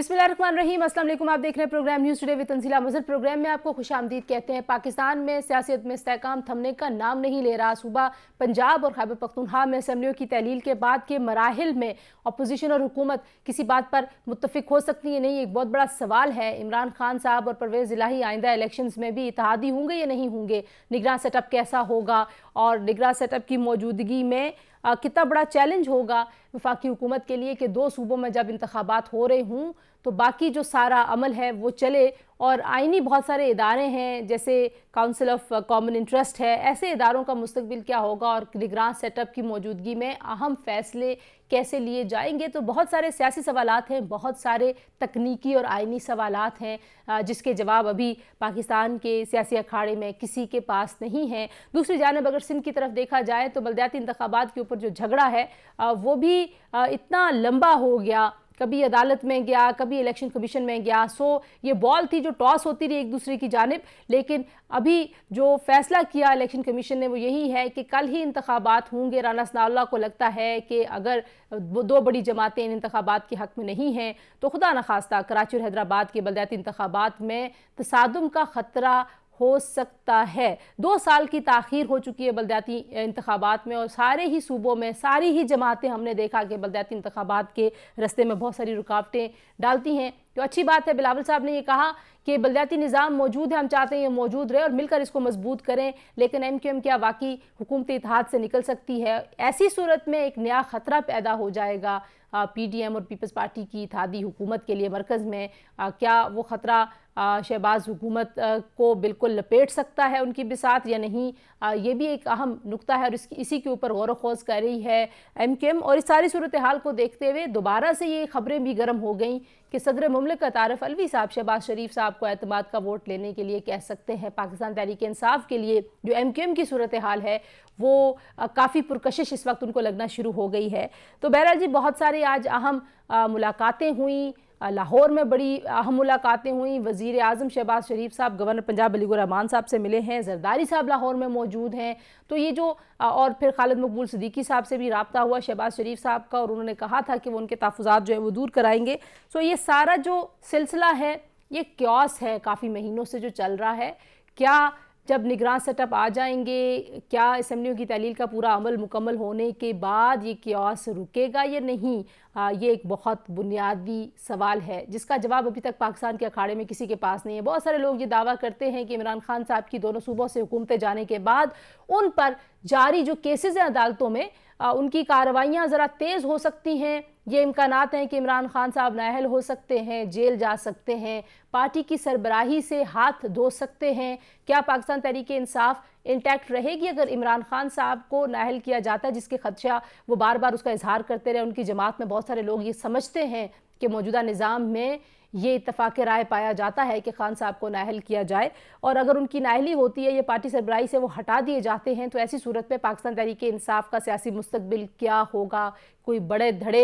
बिस्मिल्लाहिर्रहमानिर्रहीम, अस्सलाम वालेकुम। आप देख रहे हैं programme news today with Tanzeela Mazhar. Programme में आपको खुशामदीद कहते हैं। पाकिस्तान में सियासत में इस्तेहकाम थमने का नाम नहीं ले रहा। सूबा पंजाब और खैबर पख्तूनख्वा में असम्बलियों की तहलील के बाद के मराहिल में अपोजिशन और हुकूमत किसी बात पर मुत्तफिक हो सकती है नहीं, एक बहुत बड़ा सवाल है। इमरान खान साहब और परवेज़ इलाही आइंदा इलेक्शंस में भी इत्तेहादी होंगे या नहीं होंगे, निगरान सेटअप कैसा होगा और निगरान सेटअप की मौजूदगी में कितना बड़ा चैलेंज होगा वफाकी हुकूमत के लिए कि दो सूबों में जब इंतखाबात हो रहे हों तो बाकी जो सारा अमल है वो चले। और आइनी बहुत सारे इदारे हैं जैसे काउंसिल ऑफ कॉमन इंटरेस्ट है, ऐसे इदारों का मुस्तकबिल क्या होगा और निगरान सेटअप की मौजूदगी में अहम फैसले कैसे लिए जाएंगे। तो बहुत सारे सियासी सवालात हैं, बहुत सारे तकनीकी और आइनी सवालात हैं जिसके जवाब अभी पाकिस्तान के सियासी अखाड़े में किसी के पास नहीं है। दूसरी जानिब अगर सिंध की तरफ देखा जाए तो बलदियाती इंतखाबात के ऊपर जो झगड़ा है वो भी इतना लंबा हो गया, कभी अदालत में गया, कभी इलेक्शन कमीशन में गया। सो ये बॉल थी जो टॉस होती रही एक दूसरे की जानिब, लेकिन अभी जो फैसला किया इलेक्शन कमीशन ने वो यही है कि कल ही इंतखाबात होंगे। राना सनाउल्लाह को लगता है कि अगर दो बड़ी जमातें इन इंतखाबात के हक में नहीं हैं तो खुदा न खास्ता कराची और हैदराबाद के बलदियाती इंतखाबात में तसादुम का ख़तरा हो सकता है। 2 साल की ताख़ीर हो चुकी है बलदियाती इंतखाबात में और सारे ही सूबों में सारी ही जमातें हमने देखा कि बलदियाती इंतखाबात के रस्ते में बहुत सारी रुकावटें डालती हैं। तो अच्छी बात है, बिलावल साहब ने ये कहा कि बलदियाती निज़ाम मौजूद है, हम चाहते हैं ये मौजूद रहे और मिलकर इसको मजबूत करें। लेकिन MQM क्या वाकई हुकूमती इत्तेहाद से निकल सकती है? ऐसी सूरत में एक नया ख़तरा पैदा हो जाएगा PDM और पीपल्स पार्टी की इत्तेहादी हुकूमत के लिए मरकज़ में। क्या वो ख़तरा शहबाज हुकूमत को बिल्कुल लपेट सकता है उनकी बिसात या नहीं? ये भी एक अहम नुक्ता है और इसी के ऊपर गौर खोज कर रही है MQM। और इस सारी सूरत हाल को देखते हुए दोबारा से ये खबरें भी गर्म हो गई कि सदर मुमलिकत आरिफ अलवी साहब शहबाज शरीफ साहब को एतमाद का वोट लेने के लिए कह सकते हैं। पाकिस्तान तहरीक इंसाफ के लिए जो MQM की सूरत हाल है वो काफ़ी पुरकशिश इस वक्त उनको लगना शुरू हो गई है। तो बहरहाल जी, बहुत सारी आज अहम मुलाकातें हुई। लाहौर में बड़ी अहम मुलाकातें हुई। वज़ीर आज़म शहबाज शरीफ साहब गवर्नर पंजाब अली रहमान साहब से मिले हैं, जरदारी साहब लाहौर में मौजूद हैं। तो ये जो और फिर खालिद मकबूल सिद्दीकी साहब से भी रब्ता हुआ शहबाज शरीफ साहब का और उन्होंने कहा था कि वो उनके तहफ़्फ़ुज़ात जो है वो दूर कराएंगे। सो ये सारा जो सिलसिला है ये क्यास है, काफ़ी महीनों से जो चल रहा है। क्या जब निगरान सेटअप आ जाएंगे, क्या असम्बलियों की तहलील का पूरा अमल मुकम्मल होने के बाद ये क्यास रुकेगा या नहीं? ये एक बहुत बुनियादी सवाल है जिसका जवाब अभी तक पाकिस्तान के अखाड़े में किसी के पास नहीं है। बहुत सारे लोग ये दावा करते हैं कि इमरान खान साहब की दोनों सूबों से हुकूमतें जाने के बाद उन पर जारी जो केसेस हैं अदालतों में उनकी कार्रवाइयाँ ज़रा तेज़ हो सकती हैं। ये इम्कानात हैं कि इमरान खान साहब नाअहल हो सकते हैं, जेल जा सकते हैं, पार्टी की सरबराही से हाथ धो सकते हैं। क्या पाकिस्तान तहरीक इंसाफ इंटैक्ट रहेगी अगर इमरान खान साहब को नाअहल किया जाता है, जिसके खदशा वो बार बार उसका इजहार करते रहे? उनकी जमात में बहुत सारे लोग ये समझते हैं कि मौजूदा निज़ाम में ये इत्तफाक़ राय पाया जाता है कि खान साहब को नाअहल किया जाए और अगर उनकी नाअहली होती है, ये पार्टी सरबराही से वो हटा दिए जाते हैं, तो ऐसी सूरत में पाकिस्तान तहरीक इंसाफ का सियासी मुस्तकबिल क्या होगा? कोई बड़े धड़े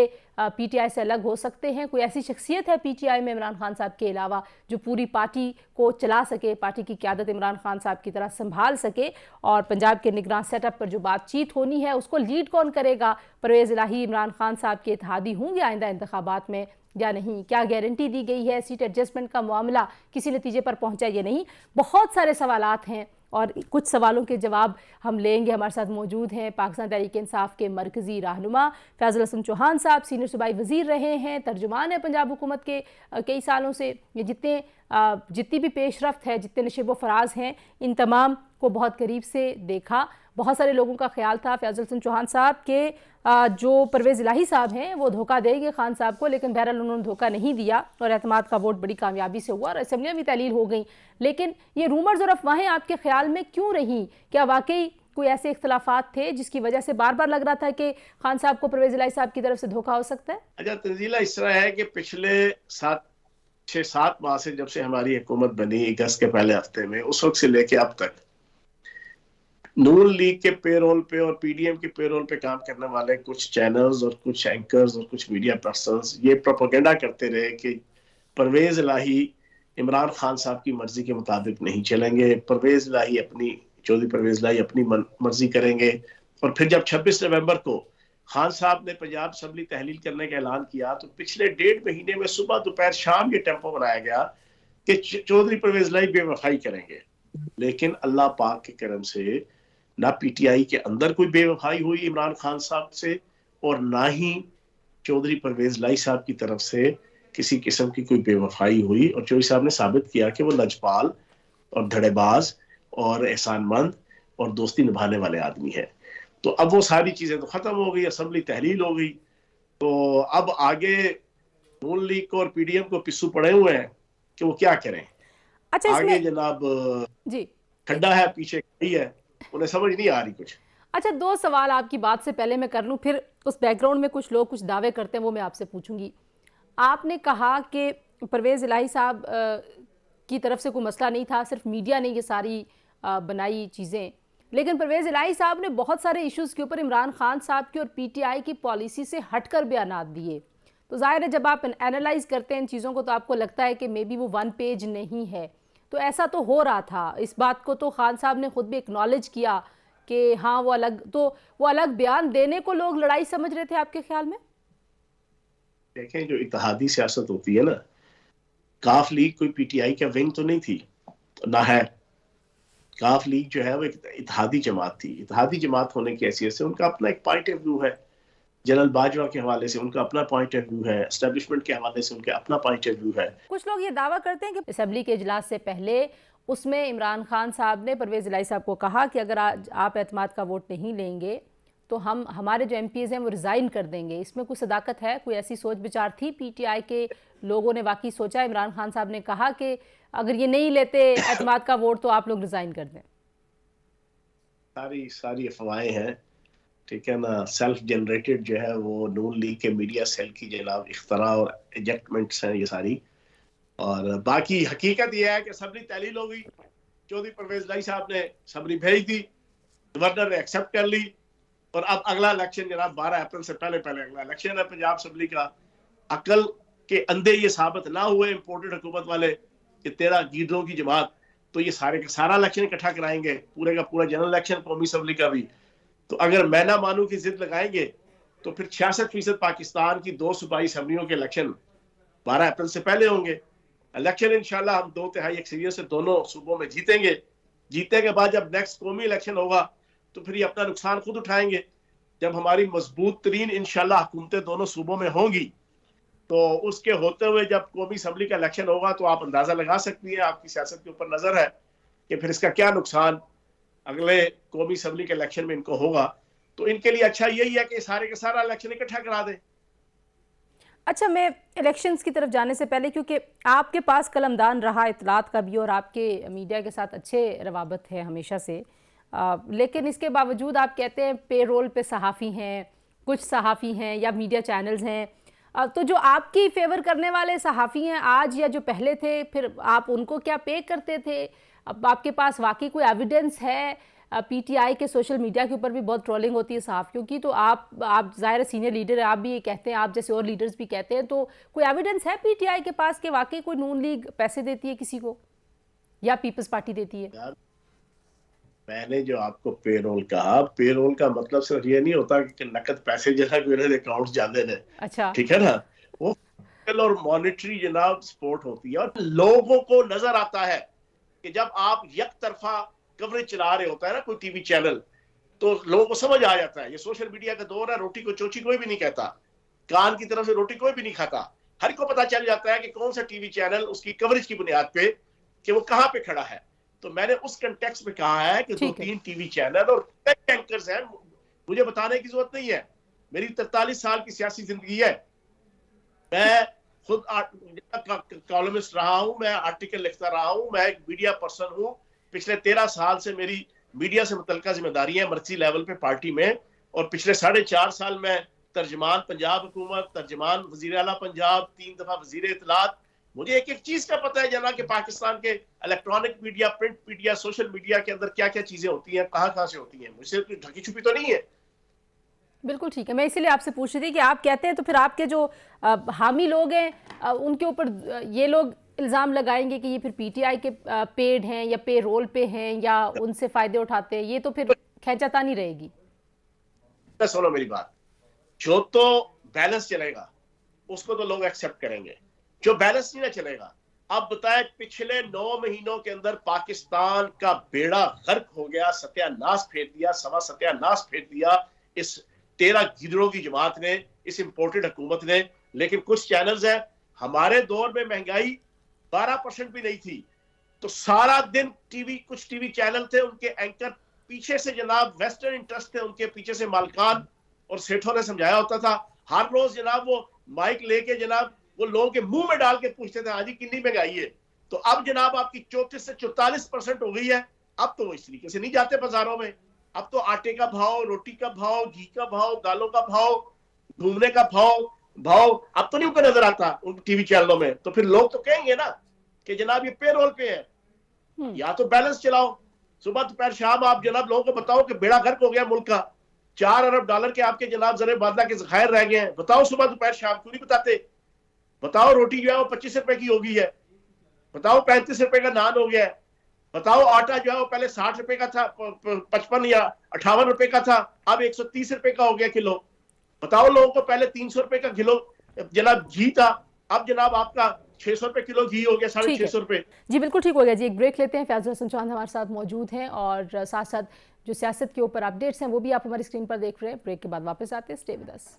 PTI से अलग हो सकते हैं? कोई ऐसी शख्सियत है PTI में इमरान खान साहब के अलावा जो पूरी पार्टी को चला सके, पार्टी की क़यादत इमरान खान साहब की तरह संभाल सके? और पंजाब के निगरान सेटअप पर जो बातचीत होनी है उसको लीड कौन करेगा? परवेज़ इलाही इमरान खान साहब के इत्तेहादी होंगे आइंदा इंतखाबात में या नहीं? क्या गारंटी दी गई है? सीट एडजस्टमेंट का मामला किसी नतीजे पर पहुंचा या नहीं? बहुत सारे सवालात हैं और कुछ सवालों के जवाब हम लेंगे। हमारे साथ मौजूद हैं पाकिस्तान तहरीक इंसाफ के मरकज़ी रहनुमा फैज़ल हसन चौहान साहब, सीनियर सूबाई वज़ीर रहे हैं, तर्जुमान है पंजाब हुकूमत के कई सालों से। ये जितनी भी पेशरफ्त है, जितने नशेब व फराज हैं, इन तमाम को बहुत करीब से देखा। बहुत सारे लोगों का ख्याल था फैज़ल हसन चौहान साहब के जो परवेज़ इलाही साहब हैं वो धोखा देंगे खान साहब को, लेकिन बहरहाल उन्होंने धोखा नहीं दिया और एतमाद का वोट बड़ी कामयाबी से हुआ और असम्बलियाँ भी तहलील हो गई। लेकिन ये रूमर्स और अफवाहें आपके ख्याल में क्यों रहीं? क्या वाकई कोई ऐसे इख्तलाफात थे जिसकी वजह से बार बार लग रहा था कि खान साहब को परवेज़ इलाही साहब की तरफ से धोखा हो सकता है? अच्छा तंजीला, इस तरह है कि पिछले 6-7 माह से जब से हमारी हुकूमत बनी अगस्त के पहले हफ्ते में, उस वक्त से लेके अब तक नून लीग के पेरोल पे और PDM के पेरोल पे काम करने वाले कुछ चैनल्स और कुछ एंकर्स और कुछ मीडिया पर्सन्स ये प्रोपेगेंडा करते रहे कि परवेज इलाही इमरान खान साहब की मर्जी के मुताबिक नहीं चलेंगे, चौधरी परवेज इलाही अपनी मर्जी करेंगे। और फिर जब 26 नवंबर को खान साहब ने पंजाब असम्बली तहलील करने का ऐलान किया तो पिछले 1.5 महीने में सुबह दोपहर शाम ये टेम्पो बनाया गया कि चौधरी परवेज लाई बेवफाई करेंगे। लेकिन अल्लाह पाक के करम से ना पीटीआई के अंदर कोई बेवफाई हुई इमरान खान साहब से, और ना ही चौधरी परवेज लाई साहब की तरफ से किसी किस्म की कोई बेवफाई हुई। और चौधरी साहब ने साबित किया कि वो लजपाल और धड़ेबाज और एहसानमंद और दोस्ती निभाने वाले आदमी है। तो अब वो सारी चीजें तो खत्म हो गई, असम्बली तहलील हो गई, तो अब आगे नून लीग को और पीडीएम को पिस्सू पड़े हुए हैं कि वो क्या करें। अच्छा, आगे इसमें जनाब जी खड्डा है, पीछे खड़ी है, उन्हें समझ नहीं आ रही कुछ। अच्छा, दो सवाल आपकी बात से पहले मैं कर लूं, फिर उस बैकग्राउंड में कुछ लोग कुछ दावे करते हैं वो मैं आपसे पूछूंगी। आपने कहा कि परवेज इलाही साहब की तरफ से कोई मसला नहीं था, सिर्फ मीडिया ने ये सारी बनाई चीज़ें, लेकिन परवेज इलाही साहब ने बहुत सारे इश्यूज़ के ऊपर इमरान खान साहब की और पीटीआई की पॉलिसी से हटकर बयानात दिए। तो जाहिर है जब आप एनालाइज करते हैं इन चीज़ों को तो आपको लगता है कि मे बी वो वन पेज नहीं है। तो ऐसा तो हो रहा था, इस बात को तो खान साहब ने खुद भी एक्नॉलेज किया कि हाँ वो अलग, तो वो अलग बयान देने को लोग लड़ाई समझ रहे थे आपके ख्याल में? देखें, जो इत्तेहादी सियासत होती है ना, काफ लीग कोई पीटीआई का विंग तो नहीं थी, ना है। काफ लीग जो है वो एक इत्तेहादी जमात थी। इत्तेहादी जमात होने की हैसियत से उनका अपना एक पॉइंट ऑफ व्यू है, जनरल बाजवा के हवाले से उनका अपना पॉइंट ऑफ व्यू है, एस्टेब्लिशमेंट के हवाले से उनका अपना पॉइंट ऑफ व्यू है। कुछ लोग ये दावा करते हैं कि असेंबली के इजलास से पहले उसमें इमरान खान साहब ने परवेज इलाही साहब को कहा कि अगर आज आप एतमाद का वोट नहीं लेंगे तो हम हमारे जो एमपीज़ हैं वो रिज़ाइन कर देंगे। इसमें कोई सदाकत है? कोई ऐसी सोच विचार थी पीटीआई के लोगों ने वाकई सोचा? इमरान खान साहब ने कहा कि अगर ये नहीं लेते एतमाद का वोट तो आप लोग रिज़ाइन कर दें? सारी सारी अफवाहें हैं, ठीक है ना। सेल्फ जनरेटेड जो है वो नून लीग के मीडिया सेल की जनाब इख्तरा और एजेक्टमेंट्स हैं ये सारी। और बाकी हकीकत यह है कि असम्बली तहलील हो गई, चौधरी परवेज लाई साहब ने असम्बली भेज दी, गवर्नर ने एक्सेप्ट कर ली, और अब अगला इलेक्शन जनाब 12 अप्रैल से पहले पहले अगला इलेक्शन है पंजाब असम्बली का। अकल के अंधे ये साबित ना हुए इम्पोर्टेड हुकूमत वाले कि तेरा गीदड़ों की जमात, तो ये सारे का सारा इलेक्शन इकट्ठा कराएंगे, पूरे का पूरा जनरल इलेक्शन कौमी असम्बली का भी। तो अगर मैं ना मानू की जिद लगाएंगे तो फिर 66% पाकिस्तान की 2 सूबाई असम्बलियों के इलेक्शन 12 अप्रैल से पहले होंगे। इलेक्शन इंशाल्लाह हम 2/3 अक्सरियत से दोनों सूबों में जीतेंगे। जीतने के बाद जब नेक्स्ट कौमी इलेक्शन होगा तो फिर ये अपना नुकसान खुद उठाएंगे। जब हमारी मजबूत तरीन इंशाल्लाह हुकूमतें दोनों सूबों में होंगी तो उसके होते हुए जब कौमी असम्बली का इलेक्शन होगा तो आप अंदाजा लगा सकती हैं, आपकी सियासत के ऊपर नजर है कि फिर इसका क्या नुकसान अगले कौमी असम्बली के इलेक्शन में इनको होगा। तो इनके लिए अच्छा यही है कि सारे का सारा इलेक्शन इकट्ठा करा दें। अच्छा, मैं इलेक्शंस की तरफ जाने से पहले, क्योंकि आपके पास कलमदान रहा इतलात का भी और आपके मीडिया के साथ अच्छे रवाबत है हमेशा से, लेकिन इसके बावजूद आप कहते हैं पे रोल पे सहाफ़ी हैं, कुछ सहाफ़ी हैं या मीडिया चैनल्स हैं, तो जो आपकी फेवर करने वाले सहाफ़ी हैं आज या जो पहले थे, फिर आप उनको क्या पे करते थे? अब आपके पास वाकई कोई एविडेंस है? पीटीआई के सोशल मीडिया के ऊपर भी बहुत ट्रोलिंग होती है सहाफ़ियों की, तो आप ज़ाहिर सीनियर लीडर है, आप भी ये कहते हैं, आप जैसे और लीडर्स भी कहते हैं, तो कोई एविडेंस है पीटीआई के पास कि वाकई कोई नून लीग पैसे देती है किसी को या पीपल्स पार्टी देती है? यार, मैंने जो आपको पेरोल कहा, पेरोल का मतलब सिर्फ ये नहीं होता कि नकद पैसे जो है मेरे अकाउंट जाते हैं, अच्छा, ठीक है ना। वो फिजिकल और मॉनेटरी जनाब सपोर्ट होती है, और लोगों को नजर आता है कि जब आप एक तरफा कवरेज चला रहे होता है ना कोई टीवी चैनल, तो लोगों को समझ आ जाता है। ये सोशल मीडिया का दौर है, रोटी को चोची कोई भी नहीं कहता, कान की तरफ से रोटी कोई भी नहीं खाता। हर को पता चल जाता है कि कौन सा टीवी चैनल उसकी कवरेज की बुनियाद पे कि वो कहां पे खड़ा है। तो मैंने उस कंटेक्स्ट में कहा है कि 2-3 टीवी चैनल और एंकर्स हैं, मुझे बताने की जरूरत नहीं है। मेरी 43 साल की सियासी जिंदगी है, मैं खुद कॉलमिस्ट रहा हूं, मैं आर्टिकल लिखता रहा हूं, मैं एक मीडिया पर्सन हूं। पिछले 13 साल से मेरी मीडिया से मुतल्लिका जिम्मेदारियां मर्जी लेवल पे पार्टी में, और पिछले 4.5 साल में तर्जमान पंजाब हुकूमत, तर्जमान वजीर आला पंजाब, 3 दफा वजीर इत्तलात। मुझे एक एक चीज का पता है जना कि पाकिस्तान के electronic media, print media, social media के अंदर क्या क्या चीजें होती हैं, कहाँ कहाँ से होती हैं। मुझसे कोई ढकी छुपी तो नहीं है। बिल्कुल ठीक है, मैं इसीलिए आपसे पूछ रही थी कि आप कहते हैं तो फिर आपके जो हामी लोग हैं उनके ऊपर ये लोग इल्ज़ाम लगाएंगे कि ये फिर पीटीआई के पेड हैं या पे रोल पे हैं या उनसे फ़ायदे उठाते हैं, ये तो फिर खैंचातानी रहेगी। सुनो मेरी बात, जो तो बैलेंस चलेगा उसको तो लोग एक्सेप्ट करेंगे, जो बैलेंस नहीं ना चलेगा। अब बताएं, पिछले 9 महीनों के अंदर पाकिस्तान का बेड़ा गर्क हो गया, सत्यानाश फेर दिया, सत्यानाश फेर दिया इस 13 गिदड़ों की जमात ने, इस इंपोर्टेड हुकूमत ने। लेकिन कुछ चैनल्स हैं, हमारे दौर में महंगाई 12% भी नहीं थी, तो सारा दिन कुछ टीवी चैनल थे, उनके एंकर पीछे से जनाब वेस्टर्न इंटरेस्ट थे, उनके पीछे से मालकान और सेठों ने समझाया होता था। हर रोज जनाब वो माइक लेके जनाब वो लोगों के मुंह में डाल के पूछते थे, हाँ जी कितनी महंगाई है। तो अब जनाब आपकी 34 से 44% हो गई है। अब तो वो इस तरीके से नहीं जाते बाजारों में। अब तो आटे का भाव, रोटी का भाव, घी का भाव, दालों का भाव, घूमने का भाव अब तो नहीं उनको नजर आता उन टीवी चैनलों में। तो फिर लोग तो कहेंगे ना कि जनाब ये पेरोल पे है, या तो बैलेंस चलाओ, सुबह दोपहर शाम आप जनाब लोगों को बताओ कि बेड़ा गर्क हो गया मुल्क का, $4 अरब के आपके जनाब जरे बादला के जखायर रह गए हैं, बताओ सुबह दोपहर शाम, क्यों नहीं बताते? बताओ रोटी जो है वो 25 रुपए की हो गई है, बताओ 35 रुपए का नान हो गया है, बताओ आटा जो है वो पहले 60 रुपए का था, 55 या 58 रुपए का था, अब 130 रुपए का हो गया किलो। बताओ लोगों को पहले 300 रुपए का किलो जनाब घी था, अब जनाब आपका 600 रुपए किलो घी हो गया, 650 रुपए। जी बिल्कुल ठीक हो गया जी। एक ब्रेक लेते हैं। फैजल हसन चौहान हमारे साथ मौजूद हैं और साथ साथ जो सियासत के ऊपर अपडेट्स हैं वो भी आप हमारी स्क्रीन पर देख रहे हैं। ब्रेक के बाद वापस आते हैं, स्टे विद अस।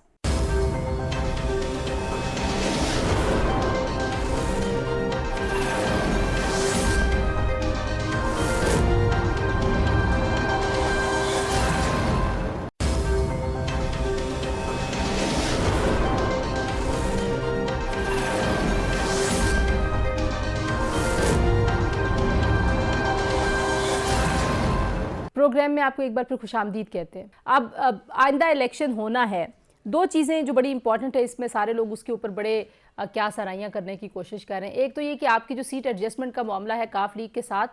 प्रोग्राम में आपको एक बार फिर खुशामदीद कहते हैं। अब आइंदा इलेक्शन होना है, दो चीज़ें जो बड़ी इंपॉर्टेंट है इसमें, सारे लोग उसके ऊपर बड़े क्या सराहियाँ करने की कोशिश कर रहे हैं। एक तो ये कि आपकी जो सीट एडजस्टमेंट का मामला है काफ लीग के साथ,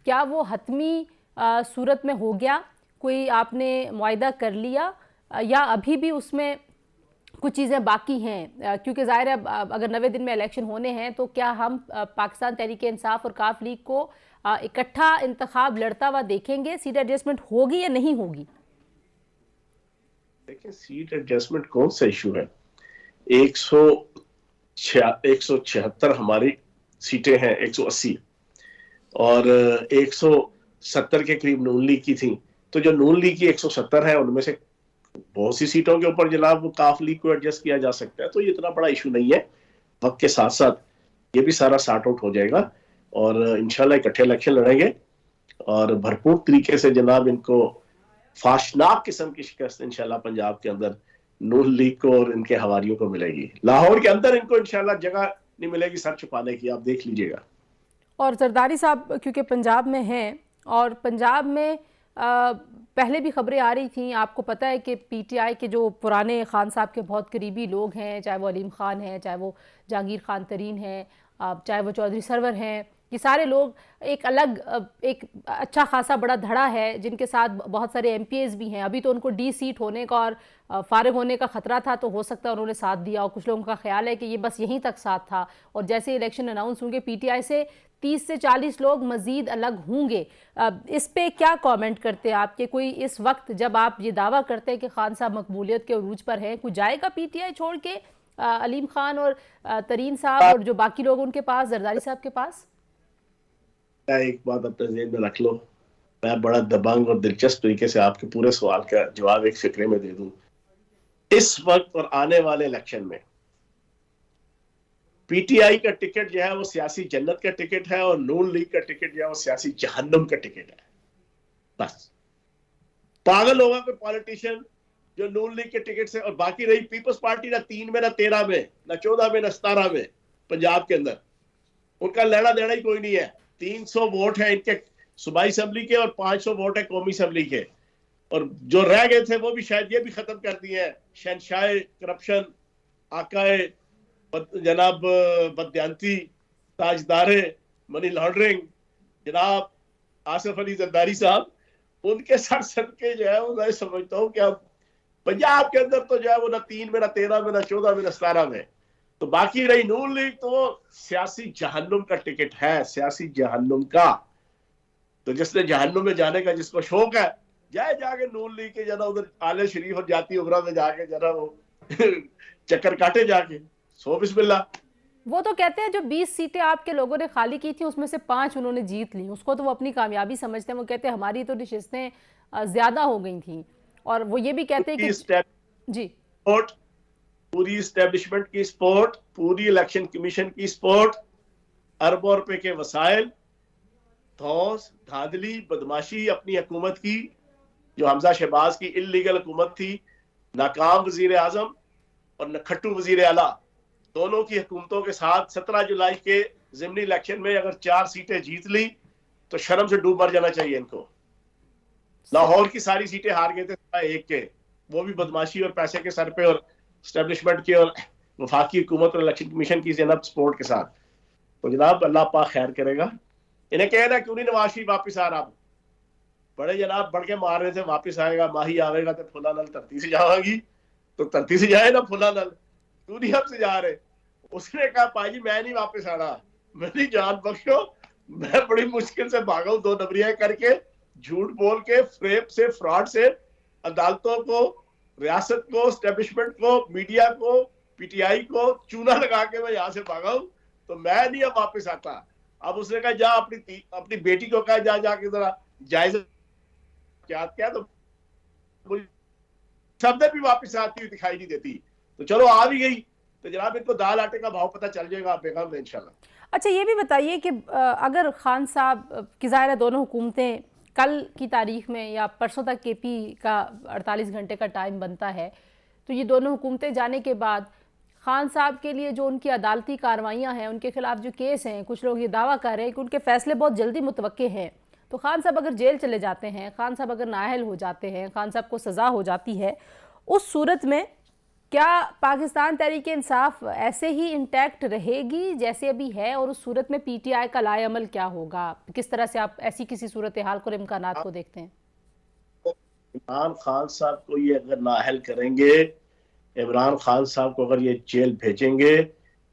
क्या वो हतमी सूरत में हो गया, कोई आपने मुआहदा कर लिया, या अभी भी उसमें कुछ चीज़ें बाकी हैं? क्योंकि ज़ाहिर है अगर 90 दिन में इलेक्शन होने हैं तो क्या हम पाकिस्तान तहरीक इंसाफ और काफ लीग को इकट्ठा इंतखाब लड़ता हुआ देखेंगे? सीट एडजस्टमेंट होगी या नहीं होगी? देखिए, सीट एडजस्टमेंट कौन सा इशू है? 176 हमारी सीटें हैं, 180 और 170 के करीब नून लीग की थी। तो जो नून लीग की 170 है उनमें से बहुत सी सीटों के ऊपर जनाब काफ लीग को एडजस्ट किया जा सकता है, तो ये इतना बड़ा इशू नहीं है। वक्त के साथ साथ ये भी सारा सॉर्ट आउट हो जाएगा और इंशाल्लाह इकट्ठे इलेक्शन लड़ेंगे और भरपूर तरीके से जनाब इनको फाशनाक किस्म की शिकस्त इंशाल्लाह पंजाब के अंदर नून लीग को और इनके हवारियों को मिलेगी। लाहौर के अंदर इनको इंशाल्लाह जगह नहीं मिलेगी सर छुपाने की, आप देख लीजिएगा। और जरदारी साहब क्योंकि पंजाब में हैं और पंजाब में पहले भी खबरें आ रही थी, आपको पता है कि पीटीआई के जो पुराने खान साहब के बहुत करीबी लोग हैं, चाहे वो अलीम खान हैं, चाहे वो जहांगीर खान तरीन हैं, चाहे वो चौधरी सरवर हैं, ये सारे लोग एक अलग एक अच्छा खासा बड़ा धड़ा है जिनके साथ बहुत सारे एमपीएस भी हैं। अभी तो उनको डी सीट होने का और फारिग होने का ख़तरा था, तो हो सकता है उन्होंने साथ दिया, और कुछ लोगों का ख्याल है कि ये बस यहीं तक साथ था। और जैसे इलेक्शन अनाउंस होंगे पीटीआई से 30 से 40 लोग मज़ीद अलग होंगे। इस पे क्या कमेंट करते हैं आपके? कोई इस वक्त जब आप ये दावा करते हैं कि खान साहब मकबूलियत के उरूज पर हैं, कोई जाएगा पीटीआई छोड़ के अलीम खान और तरीन साहब और जो बाकी लोग उनके पास, जरदारी साहब के पास? एक बात अपने ज़हन में रख लो, मैं बड़ा दबंग और दिलचस्प तरीके से आपके पूरे सवाल का जवाब एक फिक्रे में दे दूं। इस वक्त और आने वाले इलेक्शन में पीटीआई का टिकट जो है वो सियासी जन्नत का टिकट है और नून लीग का टिकट जो है वो सियासी जहन्नुम का टिकट है। बस पागल होगा कोई पॉलिटिशियन जो नून लीग के टिकट से, और बाकी रही पीपल्स पार्टी ना 3 में, ना 13 में, ना 14 में, ना 17 में, पंजाब के अंदर उनका लेना देना ही कोई नहीं है। 300 वोट है इनके सूबाई असेंबली के और 500 वोट है कौमी असेंबली के, और जो रह गए थे वो भी शायद ये भी खत्म कर दिए हैं। शहनशाह करप्शन, आकाए जनाब बदयांती, ताजदारे मनी लॉन्ड्रिंग जनाब आसिफ अली जरदारी साहब, उनके सर सदके जो है वो मैं समझता हूँ कि अब पंजाब के अंदर तो जो है वो ना 3 में, ना 13 में, ना 14 में, ना 17 में। तो बाकी रही नून लीग, तो सियासी जहन्नुम का टिकट है, सियासी जहन्नुम का। तो जिसने जहन्नुम में जाने का जिसको शौक है, जाए जाके नून लीग के जना उधर आले शरीफ और जाती उमरा में जाके जना वो चक्कर काटे जाके, सो बिस्मिल्लाह। वो तो कहते हैं जो 20 सीटें आपके लोगों ने खाली की थी उसमें से 5 उन्होंने जीत ली, उसको तो वो अपनी कामयाबी समझते हैं। वो कहते हैं हमारी तो नशिस्तें ज्यादा हो गई थी, और वो ये भी कहते हैं कि जी पूरी इस्टेब्लिशमेंट की सपोर्ट, पूरी इलेक्शन कमीशन की सपोर्ट, अरबों रुपए के वसाइल, धौस धांधली बदमाशी अपनी हुकूमत की, जो हमजा शहबाज की इलीगल हुकूमत थी, नाकाम वजीर आजम और नखट्टू वजीर आला, दोनों की हुकूमतों के साथ 17 जुलाई के ज़िमनी इलेक्शन में अगर 4 सीटें जीत ली तो शर्म से डूब मर जाना चाहिए इनको। लाहौर की सारी सीटें हार गए थे एक के, वो भी बदमाशी और पैसे के सर पे और स्टैब्लिशमेंट के और वफाकी हुकूमत और इलेक्शन कमीशन की जनाब सपोर्ट के साथ। तो जनाब अल्लाह पाक खैर करेगा। इन्हें कहना क्यों नहीं नवाज शरीफ वापिस आ रहा, बड़े जनाब बढ़ के मार रहे थे वापिस आएगा, माही आवेगा तो फुला नल धरती से जाएगी, तो धरती से जाए ना फुला नल, तू नहीं हमसे जा रहे। उसने कहा पाजी मैं नहीं वापस आना, मेरी जान बख्शो, मैं बड़ी मुश्किल से भागा हूं 2 नंबरियां करके, झूठ बोल के, फ्रेब से, फ्रॉड से, अदालतों को, रियासत को, स्टैब्लिशमेंट को, मीडिया को, पीटीआई को चूना लगा के मैं यहां से भागा हूं, तो मैं नहीं अब वापस आता। अब उसने कहा जा अपनी बेटी को कहा जा जाके जरा जायजा क्या, तो शब्द भी वापस आती हुई दिखाई नहीं देती। तो चलो आ भी गई तो जनाब इनको दाल आटे का भाव पता चल जाएगा बेगम इंशाल्लाह। अच्छा, ये भी बताइए कि अगर खान साहब की ज़ाहिर है दोनों हुकूमतें कल की तारीख में या परसों तक केपी का 48 घंटे का टाइम बनता है, तो ये दोनों हुकूमतें जाने के बाद खान साहब के लिए जो उनकी अदालती कार्रवाइयाँ हैं, उनके खिलाफ जो केस हैं, कुछ लोग ये दावा कर रहे हैं कि उनके फैसले बहुत जल्दी मुतवक्के हैं। तो खान साहब अगर जेल चले जाते हैं, खान साहब अगर नाअहल हो जाते हैं, खान साहब को सज़ा हो जाती है, उस सूरत में क्या पाकिस्तान तहरीक इंसाफ ऐसे ही इंटैक्ट रहेगी जैसे अभी है, और उस सूरत में पीटीआई का लाएअमल क्या होगा? किस तरह से आप ऐसी किसी सूरत हाल को, इम्कानात को देखते हैं? इमरान खान साहब को ये अगर नाअहल करेंगे, इमरान खान साहब को अगर ये जेल भेजेंगे,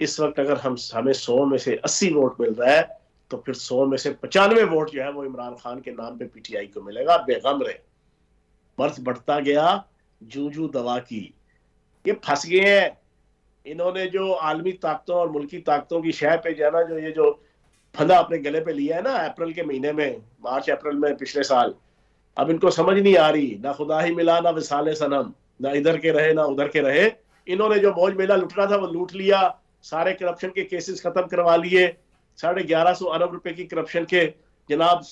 इस वक्त अगर हमें 100 में से 80 वोट मिल रहा है तो फिर 100 में से 95 वोट जो है वो इमरान खान के नाम पे पीटीआई को मिलेगा। बेगम रहे, मर्ज बढ़ता गया जूझू दवा की, ये फंस गए हैं। इन्होंने जो आलमी ताकतों और मुल्की ताकतों की शह पे जाना, जो ये जो फंदा अपने गले पे लिया है ना अप्रैल के महीने में, मार्च अप्रैल में पिछले साल, अब इनको समझ नहीं आ रही, ना खुदा ही मिला ना विसाले सनम, ना इधर के रहे ना उधर के रहे। इन्होंने जो मौज मेला लुटना था वो लूट लिया, सारे करप्शन के केसेस खत्म करवा लिए, 1150 अरब रुपए की करप्शन के जनाब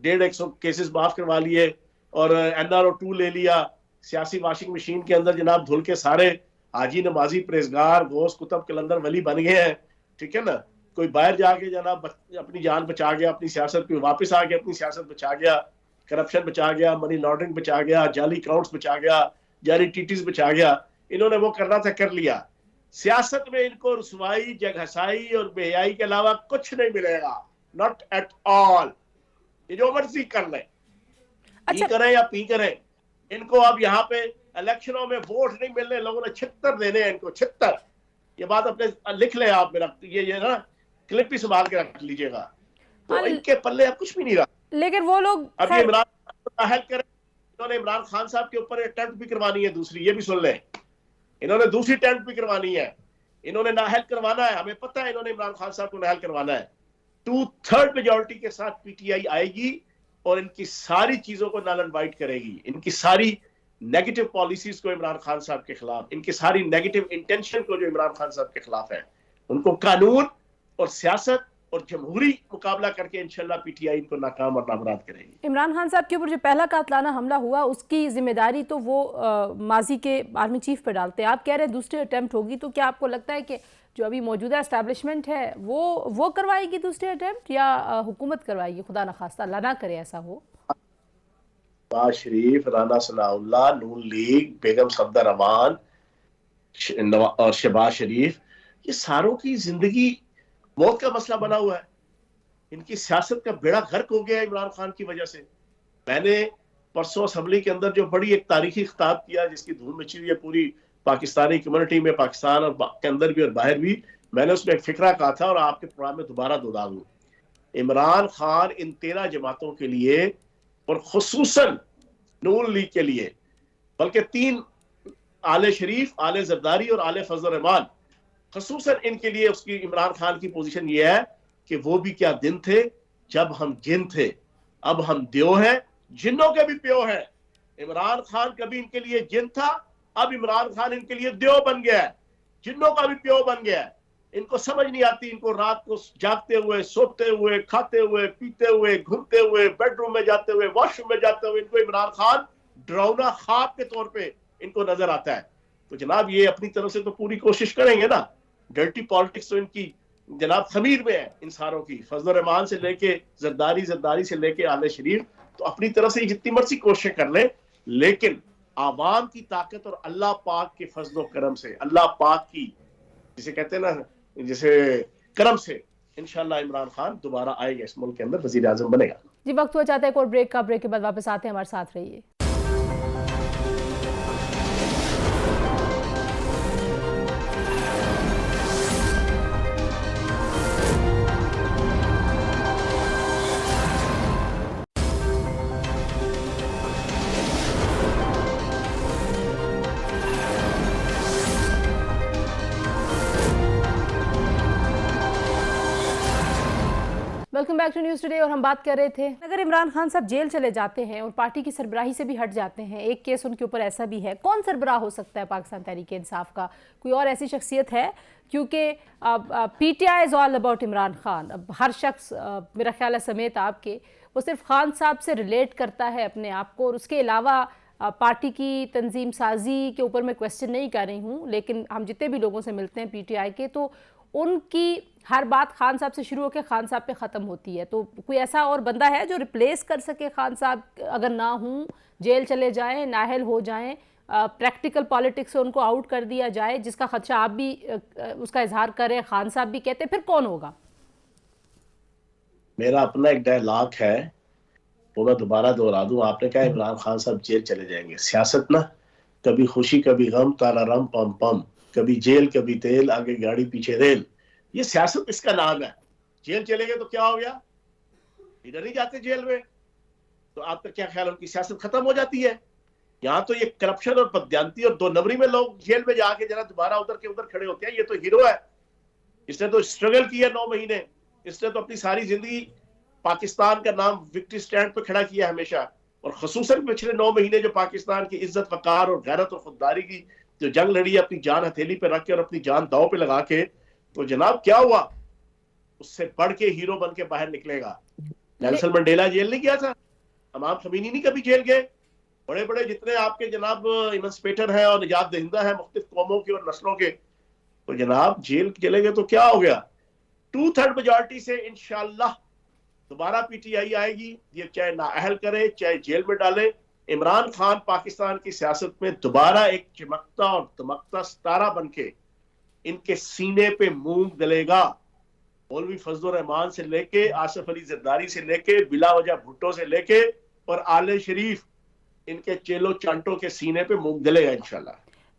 150 केसेस माफ करवा लिए, और NRO 2 ले लिया, सियासी वॉशिंग मशीन के अंदर जनाब धुल के सारे हाजी नमाजी परहेजगार गोश कुतुब कलंदर वली बन गए हैं। ठीक है ना, कोई बाहर जाके जनाब अपनी जान बचा गया, अपनी सियासत पे वापस आ गया, अपनी सियासत बचा गया, करप्शन बचा गया, मनी लॉन्ड्रिंग बचा गया, जाली अकाउंट्स बचा गया, जाली टीटीज बचा गया। इन्होंने वो करना था कर लिया। सियासत में इनको रुसवाई, जगहसाई और बेहयाई के अलावा कुछ नहीं मिलेगा, नॉट एट ऑल। ये जो मर्जी कर ले, अच्छा, करें या पी करें, इनको अब यहाँ पे इलेक्शनों में वोट नहीं मिलने, लोगों ने 76 देने हैं इनको, 76। ये बात अपने लिख ले आप, मेरा ये ना क्लिप भी संभाल के रख लीजिएगा। तो इनके पल्ले अब कुछ भी नहीं रहा। लेकिन वो लोग अब ये इमरान हेल्प करें, इन्होंने इमरान खान साहब के ऊपर अटेम्प्ट भी करवानी है दूसरी, ये भी सुन लें, इन्होंने दूसरी अटेम्प्ट भी करवानी है, इन्होंने नाअहल करवाना है, हमें पता है इन्होंने इमरान खान साहब को नाअहल करवाना है। 2/3 मेजोरिटी के साथ पीटीआई आएगी और इनकी सारी चीजों को नल एंड वाइट करेगी, इनकी सारी नेगेटिव पॉलिसीज को इमरान खान साहब के खिलाफ, इनकी सारी नेगेटिव इंटेंशन को जो इमरान खान साहब के खिलाफ है, उनको कानून और सियासत और जमहूरी मुकाबला करके इंशाल्लाह पीटीआई इनको नाकाम और नामराद करेगी। इमरान खान साहब के ऊपर जो पहला कातलाना हमला हुआ उसकी जिम्मेदारी तो वो माजी के आर्मी चीफ पे डालते हैं, आप कह रहे हैं दूसरी अटेम्प्ट होगी, तो क्या आपको लगता है कि जो अभी मौजूदा एस्टैब्लिशमेंट है वो करवाएगी दूसरी अटेम्प्ट, या हुकूमत करवाएगी? खुदा न खास्ता, अल्लाह ना करे ऐसा हो। नवाज शरीफ, राना सनाउल्लाह, नून लीग, बेगम सफदर अमान और शहबाज शरीफ, ये सारों की जिंदगी मौत का मसला बना हुआ है। इनकी सियासत का बेड़ा गर्क हो गया है इमरान खान की वजह से। मैंने परसों असेंबली के अंदर जो बड़ी एक तारीखी खिताब किया, जिसकी धूम मची हुई है पूरी पाकिस्तानी कम्युनिटी में, पाकिस्तान और के अंदर भी और बाहर भी, मैंने उसमें एक फिक्रा कहा था और आपके प्रोग्राम में दोबारा दोहरा दूं। इमरान खान इन 13 जमातों के लिए और खुसूसन नून लीग के लिए, बल्कि 3 आले शरीफ, आले जरदारी और आले फजल रहमान, खसूसन इनके लिए उसकी इमरान खान की पोजीशन ये है कि वो भी क्या दिन थे जब हम जिन थे, अब हम द्यो हैं, जिन्नों के भी प्यो हैं। इमरान खान कभी इनके लिए जिन था, अब इमरान खान इनके लिए द्यो बन गया है, जिन्नों का भी प्यो बन गया है। इनको समझ नहीं आती, इनको रात को जागते हुए, सोते हुए, खाते हुए, पीते हुए, घूमते हुए, बेडरूम में जाते हुए, वॉशरूम में जाते हुए, इनको इमरान खान डरावना ख्वाब के तौर पे इनको नजर आता है। तो जनाब ये अपनी तरफ से तो पूरी कोशिश करेंगे ना, डर्टी पॉलिटिक्स तो इनकी जनाब खमीर में है इन सारों की, फजल रहमान से लेके जरदारी, जरदारी से लेके आले शरीफ, तो अपनी तरफ से जितनी मर्जी कोशिश कर ले, लेकिन आवाम की ताकत और अल्लाह पाक के फजल करम से, अल्लाह पाक की जिसे कहते हैं ना, जैसे करम से इंशाल्लाह इमरान खान दोबारा आएगा, इस मुल्क के अंदर वजीर आजम बनेगा। जी वक्त हुआ चाहता है एक और ब्रेक का, ब्रेक के बाद वापस आते हैं, हमारे साथ रहिए। Welcome back to news today. और हम बात कर रहे थे, अगर इमरान खान साहब जेल चले जाते हैं और पार्टी की सरबराही से भी हट जाते हैं, एक केस उनके ऊपर ऐसा भी है, कौन सरबराह हो सकता है पाकिस्तान तहरीक इंसाफ का? कोई और ऐसी शख्सियत है? क्योंकि PTI is all about Imran Khan. अब हर शख्स मेरा ख्याल है समेत आपके, वो सिर्फ खान साहब से रिलेट करता है अपने आप को, और उसके अलावा पार्टी की तंजीम साजी के ऊपर मैं क्वेश्चन नहीं कर रही हूँ, लेकिन हम जितने भी लोगों से मिलते हैं पीटीआई के, तो उनकी हर बात खान साहब से शुरू होकर खान साहब पे ख़त्म होती है। तो कोई ऐसा और बंदा है जो रिप्लेस कर सके खान साहब, अगर ना हूँ, जेल चले जाएं, नाअहल हो जाएं, प्रैक्टिकल पॉलिटिक्स से उनको आउट कर दिया जाए, जिसका खदशा आप भी उसका इजहार करें, खान साहब भी कहते, फिर कौन होगा? मेरा अपना एक डायलॉग है, वो मैं दोबारा दोहरा दूं। आपने कहा इमरान खान साहब जेल चले जाएंगे। सियासत ना, कभी खुशी कभी गम, तारा रम पम पम, कभी जेल कभी तेल, आगे गाड़ी पीछे रेल, ये सियासत इसका नाम है। जेल चले गए तो क्या हो गया? इधर नहीं जाते जेल में, तो आपका क्या ख्याल, उनकी सियासत खत्म हो जाती है? यहाँ तो ये करप्शन और बदयांती और 2 नंबरी में लोग जेल में जाके जरा दोबारा उधर के उधर खड़े होते हैं। ये तो हीरो है, इसने तो स्ट्रगल किया 9 महीने, इसने तो अपनी सारी जिंदगी पाकिस्तान का नाम विक्ट्री स्टैंड पे खड़ा किया हमेशा, और खसूसन पिछले 9 महीने जो पाकिस्तान की इज्जत वकार और गैरत और खुददारी की जो जंग लड़ी है, अपनी जान हथेली पे रख के और अपनी जान दाव पे लगा के, तो जनाब क्या हुआ? उससे बढ़ के हीरो बन के बाहर निकलेगा। नेल्सन मंडेला जेल नहीं गया था, इमाम खमीनी नहीं कभी जेल गए, बड़े बड़े जितने आपके जनाब इमेंसिपेटर हैं और निजात दहिंदा है मुख्तलिफ कौमों के और नस्लों के, तो जनाब जेल चले गए तो क्या हो गया? 2/3 मेजॉरिटी से इंशाल्लाह दोबारा पीटीआई आएगी। ये चाहे नाअहल करे, चाहे जेल में डाले, इमरान खान पाकिस्तान की सियासत में दोबारा एक चमकता और दमकता सितारा बनके इनके सीने पे मूंग दलेगा। मौलवी फजल रहमान से लेके आसिफ अली जरदारी से लेके बिला वजह भुट्टो से लेके और आले शरीफ, इनके चेलो चांटों के सीने पे मूंग दलेगा इंशाल्लाह।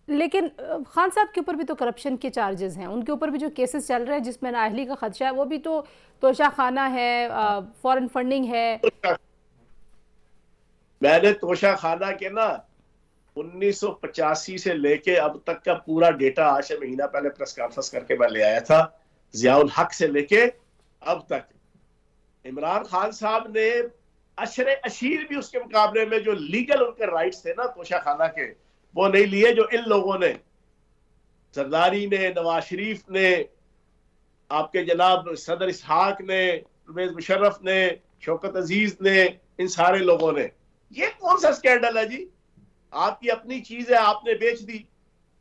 लेकिन खान साहब के ऊपर भी तो करप्शन के चार्जेस हैं, उनके ऊपर भी जो केसेस चल रहे हैं जिसमें नाअहली का खदशा है, वो भी तो तोशाखाना है, फॉरेन फंडिंग है। मैंने तोशाखाना के ना 1985 से लेके अब तक का पूरा डेटा आज से महीना पहले प्रेस कॉन्फ्रेंस करके मैं ले आया था, जियाउल हक से लेके अब तक। इमरान खान साहब ने अशरे अशीर भी उसके मुकाबले में जो लीगल उनके राइट्स थे ना तोशाखाना के, वो नहीं लिए जो इन लोगों ने, जरदारी ने, नवाज शरीफ ने, आपके जनाब सदर इसहाक ने, परवेज मुशर्रफ ने, शौकत अजीज ने, इन सारे लोगों ने। ये कौन सा स्कैंडल है जी? आपकी अपनी चीज है, आपने बेच दी।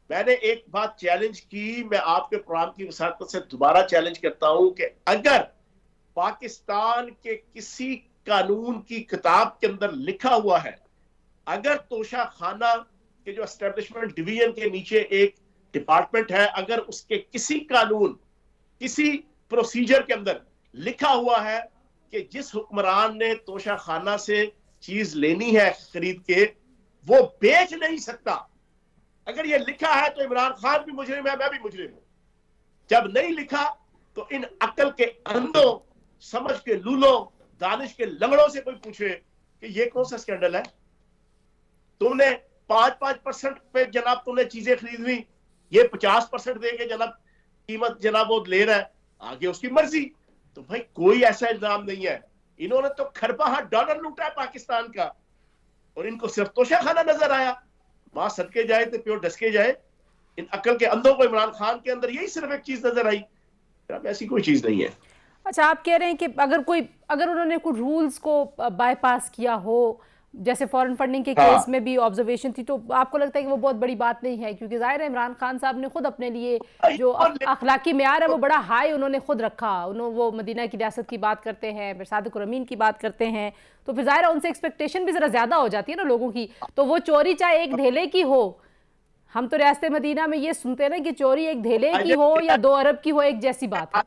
मैंने एक बात चैलेंज की, मैं आपके प्रोग्राम की वसात से दोबारा चैलेंज करता हूं कि अगर पाकिस्तान के किसी कानून की किताब के अंदर लिखा हुआ है, अगर तोशाखाना के जो एस्टेब्लिशमेंट डिवीजन के नीचे एक डिपार्टमेंट है, अगर उसके किसी कानून, किसी प्रोसीजर के अंदर लिखा हुआ है कि जिस हुक्मरान ने तोशाखाना से चीज लेनी है खरीद के, वो बेच नहीं सकता, अगर ये लिखा है तो इमरान खान भी मुजरिम है, मैं भी मुजरिम हूं। जब नहीं लिखा तो इन अकल के अंधों, समझ के लूलों, दानिश के लंगड़ों से कोई पूछे कि ये कौन सा स्कैंडल है? तुमने 5% पे जनाब तुमने चीजें खरीद ली, ये 50% दे के जनाब कीमत जनाब वो ले रहा है, आगे उसकी मर्जी। तो भाई कोई ऐसा इल्जाम नहीं है, इन्होंने तो खरबा डॉलर लूटा है पाकिस्तान का, और इनको सिर्फ तोशा खाना नजर आया। मां सदके जाए तो प्योर डसके जाए, इन अकल के अंधों को इमरान खान के अंदर यही सिर्फ एक चीज नजर आई, अब ऐसी कोई चीज नहीं है। अच्छा, आप कह रहे हैं कि अगर उन्होंने कुछ रूल्स को बाईपास किया हो, जैसे फॉरेन फंडिंग के केस में भी ऑब्जर्वेशन थी, तो आपको लगता है कि वो बहुत बड़ी बात नहीं है? क्योंकि जाहिर है इमरान खान साहब ने खुद अपने लिए जो अखलाकी मेयार है वो बड़ा हाई उन्होंने खुद रखा। उन्होंने वो मदीना की रियासत की बात करते हैं, फिर सादिक और अमीन की बात करते हैं, तो फिर जाहिर है उनसे एक्सपेक्टेशन भी जरा ज्यादा हो जाती है ना लोगों की। तो वो चोरी चाहे एक ढेले की हो, हम तो रियासत मदीना में ये सुनते हैं ना कि चोरी एक ढेले की हो या 2 अरब की हो, एक जैसी बात है।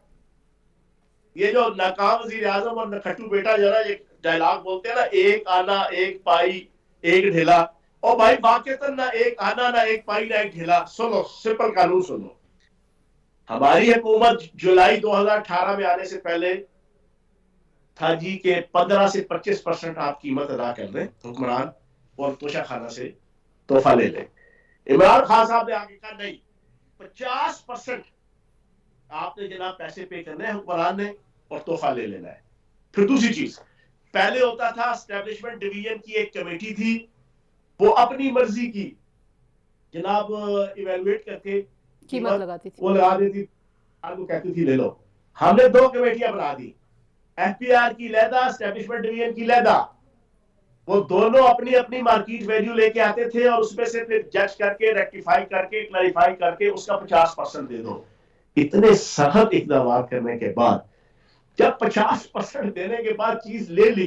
ये जो नाकाम वजीर आजम और नखट्टू बेटा जरा ये डायलॉग बोलते हैं ना, एक आना एक पाई एक ढेला, और भाई वाकई ना एक आना ना एक पाई ना एक ढेला। सुनो सिंपल कानून सुनो, हमारी हुकूमत जुलाई 2018 में आने से पहले था जी के 15 से 25% आप कीमत अदा कर दें हुक्मरान, और तोशा खाना से तोहफा ले लें। इमरान खान साहब ने आगे कहा नहीं, 50% आपने जनाब पैसे पे करने हैं हुक्मरान ने, और तोहफा ले लेना है। फिर दूसरी चीज, पहले होता था एस्टेब्लिशमेंट डिवीजन की एक कमेटी थी, वो अपनी मर्जी की जनाब इवेलुएट करके कीमत लगाती थी, वो लगा देती, आपको कहती थी ले लो। हमने 2 कमेटियां बना दी, एफपीआर की लहदा, एस्टेब्लिशमेंट डिवीजन की लहदा, वो दोनों अपनी अपनी मार्केट वैल्यू लेके आते थे, और उसमें से फिर जज करके रेक्टिफाई करके क्लैरिफाई करके उसका 50% दे दो। इतने सख्त इकदाम करने के बाद जब 50% देने के बाद चीज ले ली,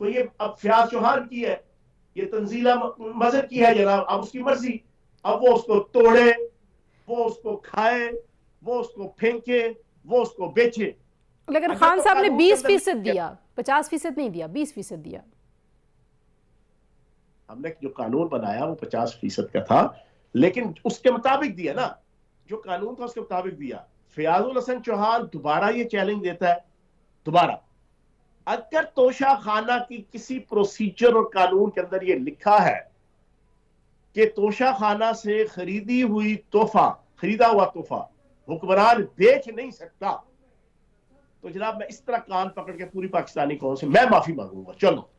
तो ये अब फयाज चौहान की है, ये तंजीला मजहर की है जनाब, अब उसकी मर्जी, अब वो उसको तोड़े, वो उसको खाए, वो उसको फेंके, वो उसको बेचे। लेकिन खान साहब ने 20% दिया, 50% नहीं दिया, 20% दिया। हमने जो कानून बनाया वो 50% का था, लेकिन उसके मुताबिक दिया ना, जो कानून था उसके मुताबिक दिया। फयाजुल हसन चौहान दोबारा ये चैलेंज देता है, दोबारा अगर तोशा खाना की किसी प्रोसीजर और कानून के अंदर ये लिखा है कि तोशा खाना से खरीदी हुई तोहफा, खरीदा हुआ तोहफा हुक्मरान बेच नहीं सकता, तो जनाब मैं इस तरह कान पकड़ के पूरी पाकिस्तानी कौम से मैं माफी मांगूंगा। चलो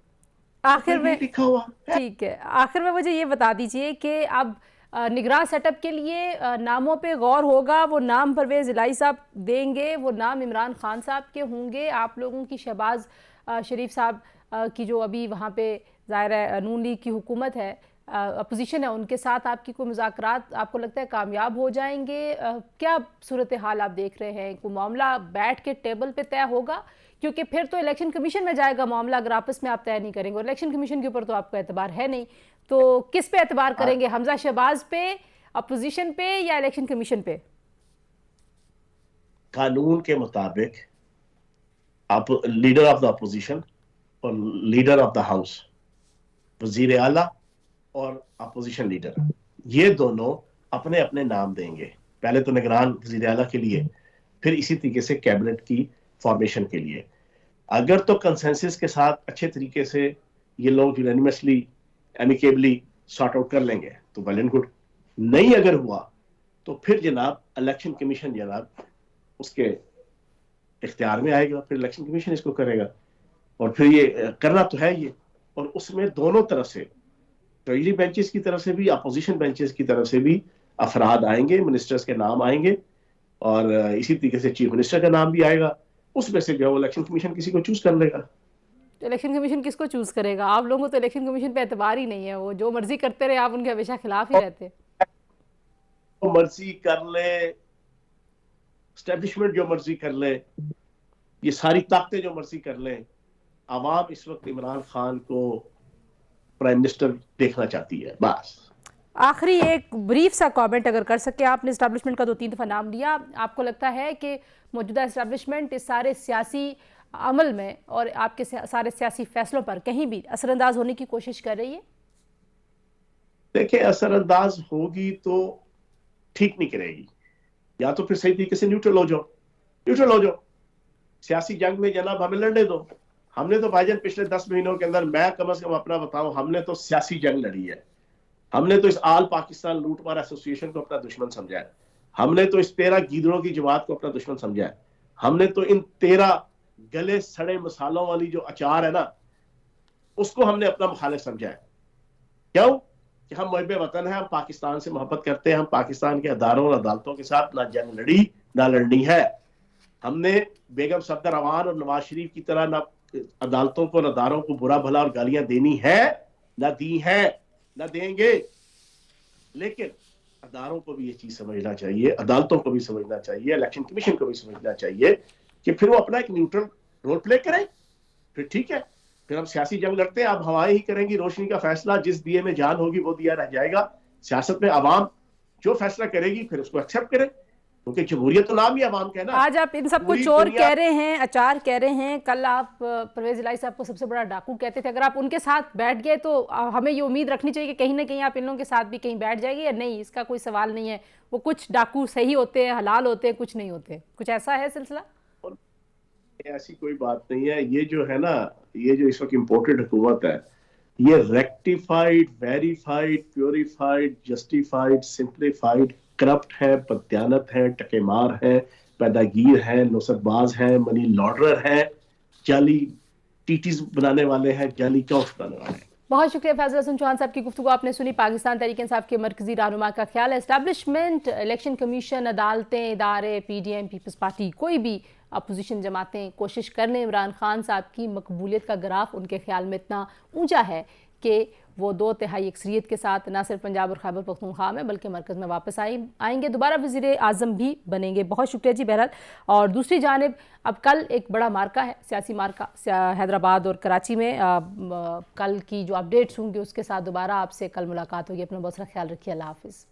आखिर में लिखा हुआ ठीक है, आखिर में मुझे ये बता दीजिए कि अब निगरान सेटअप के लिए नामों पे गौर होगा। वो नाम परवेज इलाही साहब देंगे, वो नाम इमरान खान साहब के होंगे, आप लोगों की शहबाज शरीफ साहब की जो अभी वहाँ पे ज़ाहिर है नून लीग की हुकूमत है, अपोजिशन है, उनके साथ आपकी कोई मुज़ाकरात आपको लगता है कामयाब हो जाएंगे? क्या सूरत हाल आप देख रहे हैं? कोई मामला बैठ के टेबल पे तय होगा? क्योंकि फिर तो इलेक्शन कमीशन में जाएगा मामला, अगर आपस में आप तय नहीं करेंगे, और इलेक्शन कमीशन के ऊपर तो आपका एतबार है नहीं, तो किस पे एतबार करेंगे? हमजा शहबाज पे, अपोजिशन पे, या इलेक्शन कमीशन पे? कानून के मुताबिक आप लीडर ऑफ द अपोजिशन और लीडर ऑफ द हाउस, वजीर आला और अपोजिशन लीडर, ये दोनों अपने अपने नाम देंगे। पहले तो निगरान वजीर आला के लिए, फिर इसी तरीके से कैबिनेट की फॉर्मेशन के लिए। अगर तो कंसेंसस के साथ अच्छे तरीके से ये लोग यूनानिमसली एमिकेबली सॉर्ट आउट कर लेंगे तो वेल एंड गुड, नहीं अगर हुआ तो फिर जनाब इलेक्शन कमीशन जनाब उसके इख्तियार में आएगा, फिर इलेक्शन कमीशन इसको करेगा, और फिर ये करना तो है ये। और उसमें दोनों तरफ से, ट्रेजरी बेंचेस की तरफ से भी, अपोजिशन बेंचेस की तरफ से भी अफराद आएंगे, मिनिस्टर्स के नाम आएंगे, और इसी तरीके से चीफ मिनिस्टर का नाम भी आएगा। उसमें से जो इलेक्शन कमीशन किसी को चूज कर लेगा। तो इलेक्शन कमीशन किसको चूज करेगा? आप लोगों को तो इलेक्शन कमीशन पे एतबार ही नहीं है, वो जो मर्जी करते रहे, आप उनके हमेशा खिलाफ ही रहते। तो मर्जी कर ले, एस्टेब्लिशमेंट जो मर्जी कर ले, ये सारी ताकतें जो मर्जी कर ले, आवाम इस वक्त इमरान खान को प्राइम मिनिस्टर देखना चाहती है बस। आखिरी एक ब्रीफ सा कमेंट अगर कर सके, आपने एस्टैब्लिशमेंट का 2-3 दफ़ा नाम लिया, आपको लगता है कि मौजूदा एस्टैब्लिशमेंट इस सारे सियासी अमल में और आपके सारे सियासी फैसलों पर कहीं भी असरअंदाज होने की कोशिश कर रही है? देखिए, असरअंदाज होगी तो ठीक नहीं करेगी, या तो फिर सही तरीके से न्यूट्रल हो जाओ, न्यूट्रल हो जाओ। सियासी जंग में जनाब हमें लड़ने दो। हमने तो भाईजान पिछले 10 महीनों के अंदर, मैं कम से कम अपना बताऊं, हमने तो सियासी जंग लड़ी है। हमने तो इस आल पाकिस्तान लूटमार एसोसिएशन को अपना दुश्मन समझा है। हमने तो इस 13 गीदड़ों की जमात को अपना दुश्मन समझा है। हमने तो इन 13 गले सड़े मसालों वाली जो अचार है ना, उसको हमने अपना मुखालिफ समझा है। क्यों? कि हम मुहिब वतन हैं, हम पाकिस्तान से मोहब्बत करते हैं, हम पाकिस्तान के अदारों और अदालतों के साथ ना जंग लड़ी ना लड़नी है। हमने बेगम सफदर अवान और नवाज शरीफ की तरह ना अदालतों को, अदारों को बुरा भला और गालियां देनी है, ना दी है, ना देंगे। लेकिन अदारों को भी ये चीज समझना चाहिए, अदालतों को भी समझना चाहिए, इलेक्शन कमीशन को भी समझना चाहिए कि फिर वो अपना एक न्यूट्रल रोल प्ले करें। फिर ठीक है, फिर हम सियासी जंग लड़ते हैं, अब हवाएं ही करेंगी रोशनी का फैसला, जिस दिए में जान होगी वो दिया रह जाएगा। सियासत में आवाम जो फैसला करेगी फिर उसको एक्सेप्ट करें, क्योंकि जमहूरियत तो नाम ही आवाम का है ना। आज आप इन सबको चोर कह रहे हैं, अचार कह रहे हैं, कल आप परवेज इलाही साहब को सबसे बड़ा डाकू कहते थे। अगर आप उनके साथ बैठ गए तो हमें ये उम्मीद रखनी चाहिए कि कहीं ना कहीं आप इन लोगों के साथ भी कहीं बैठ जाएगी, या नहीं? इसका कोई सवाल नहीं है। वो कुछ डाकू सही होते हैं, हलाल होते हैं, कुछ नहीं होते। कुछ ऐसा है सिलसिला? ऐसी कोई बात नहीं है। ये जो है ना, ये जो इस वक्त इम्पोर्टेड हुकूमत है, ये rectified, verified, purified, justified, simplified corrupt है, बदयानत है, टकेमार है, पैदागीर है, नुसरतबाज है, मनी लॉन्ड्रर है, जाली टीटीज बनाने वाले हैं, जाली चौक बनाने वाले हैं। बहुत शुक्रिया फैजल हसन चौहान साहब की गुफ्तगू आपने सुनी। पाकिस्तान तहरीक इंसाफ के मरकजी रहनुमा का ख्याल है एस्टैब्लिशमेंट, इलेक्शन कमीशन, अदालतें, इदारे, PDM, पीपल्स पार्टी, कोई भी अपोजिशन जमातें कोशिश कर लें, इमरान खान साहब की मकबूलियत का ग्राफ उनके ख्याल में इतना ऊंचा है कि वो 2/3 अक्सरियत के साथ न सिर्फ पंजाब और खैबर पख्तूनख्वा में बल्कि मरकज़ में वापस आएंगे, दोबारा वज़ीर आज़म भी बनेंगे। बहुत शुक्रिया जी। बहरहाल, और दूसरी जानिब अब कल एक बड़ा मार्का है, सियासी मार्का हैदराबाद और कराची में। कल की जो अपडेट्स होंगी उसके साथ दोबारा आपसे कल मुलाकात होगी। अपना बहुत सारा ख्याल रखिए। अल्लाह हाफिज़।